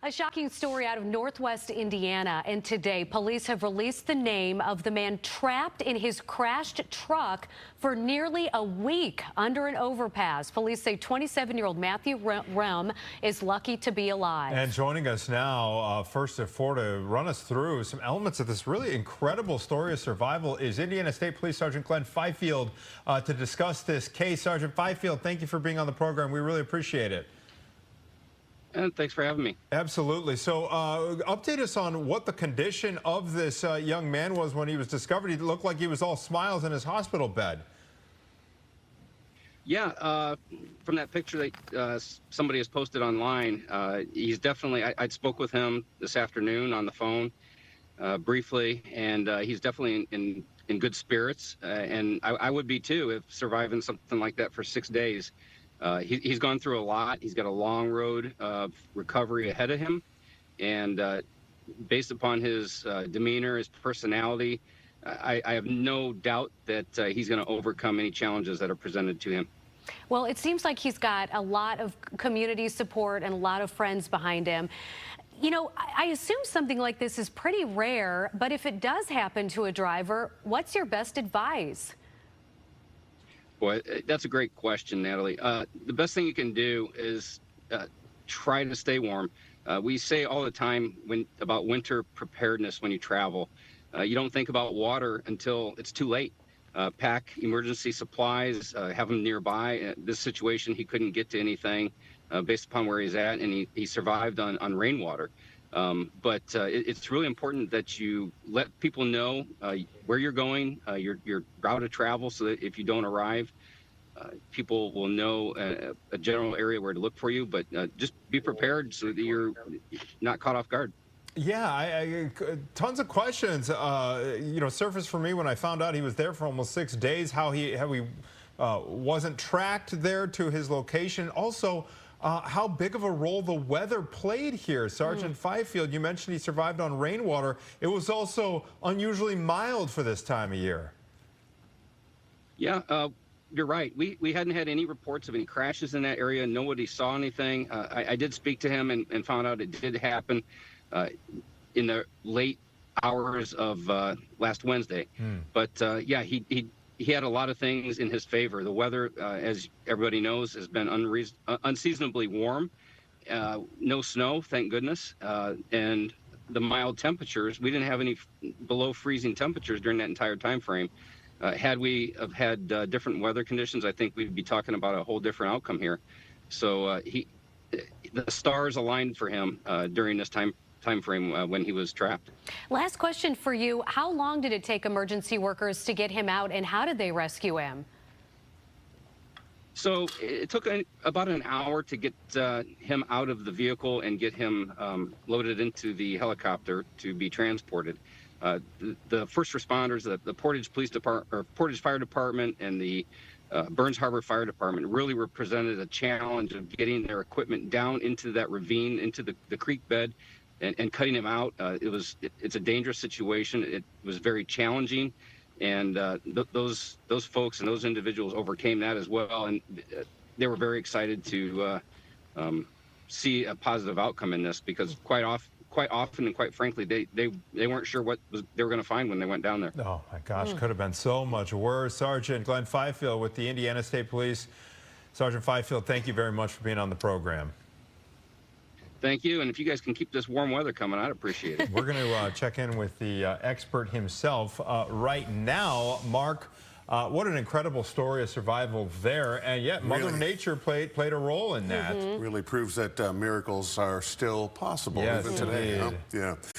A shocking story out of Northwest Indiana, and today police have released the name of the man trapped in his crashed truck for nearly a week under an overpass. Police say 27-year-old Matthew Rem is lucky to be alive. And joining us now, first at 4 to run us through some elements of this really incredible story of survival is Indiana State Police Sergeant Glenn Fifield to discuss this case. Sergeant Fifield, thank you for being on the program. We really appreciate it. And thanks for having me. Absolutely. So update us on what the condition of this young man was when he was discovered. He looked like he was all smiles in his hospital bed. Yeah, from that picture that somebody has posted online, he's definitely, I spoke with him this afternoon on the phone briefly, and he's definitely in good spirits. And I would be too if surviving something like that for 6 days. He's gone through a lot. He's got a long road of recovery ahead of him. And based upon his demeanor, his personality, I have no doubt that he's going to overcome any challenges that are presented to him. Well, it seems like he's got a lot of community support and a lot of friends behind him. You know, I assume something like this is pretty rare, but if it does happen to a driver, what's your best advice? Boy, that's a great question, Natalie. The best thing you can do is try to stay warm. We say all the time about winter preparedness when you travel. You don't think about water until it's too late. Pack emergency supplies, have them nearby. In this situation, he couldn't get to anything based upon where he's at, and he survived on rainwater. But it's really important that you let people know where you're going, your route of travel, so that if you don't arrive, people will know a general area where to look for you. But just be prepared so that you're not caught off guard. Yeah, tons of questions, surfaced for me when I found out he was there for almost 6 days, how he wasn't tracked there to his location. Also, how big of a role the weather played here. Sergeant Fifield, you mentioned he survived on rainwater. It was also unusually mild for this time of year. Yeah, you're right. We hadn't had any reports of any crashes in that area. Nobody saw anything. I did speak to him and found out it did happen in the late hours of last Wednesday. But yeah, he had a lot of things in his favor. The weather, as everybody knows, has been unseasonably warm. No snow, thank goodness. And the mild temperatures, we didn't have any below freezing temperatures during that entire time frame. Had we have had different weather conditions, I think we'd be talking about a whole different outcome here. So the stars aligned for him during this time frame when he was trapped. Last question for you. How long did it take emergency workers to get him out, and how did they rescue him? So it took about an hour to get him out of the vehicle and get him loaded into the helicopter to be transported. The first responders, the Portage Police Department, or Portage Fire Department, and the Burns Harbor Fire Department really represented a challenge of getting their equipment down into that ravine, into the creek bed, and cutting him out. It's a dangerous situation. It was very challenging, and those folks and those individuals overcame that as well, and they were very excited to see a positive outcome in this, because quite often and quite frankly, they weren't sure what they were going to find when they went down there. Oh my gosh, could have been so much worse. Sergeant Glenn Fifield with the Indiana State Police. Sergeant Fifield, thank you very much for being on the program. Thank you, and if you guys can keep this warm weather coming, I'd appreciate it. We're going to check in with the expert himself right now. Mark, what an incredible story of survival there, and yet Mother Nature played a role in that. Really proves that miracles are still possible even today. Indeed. Huh? Yeah.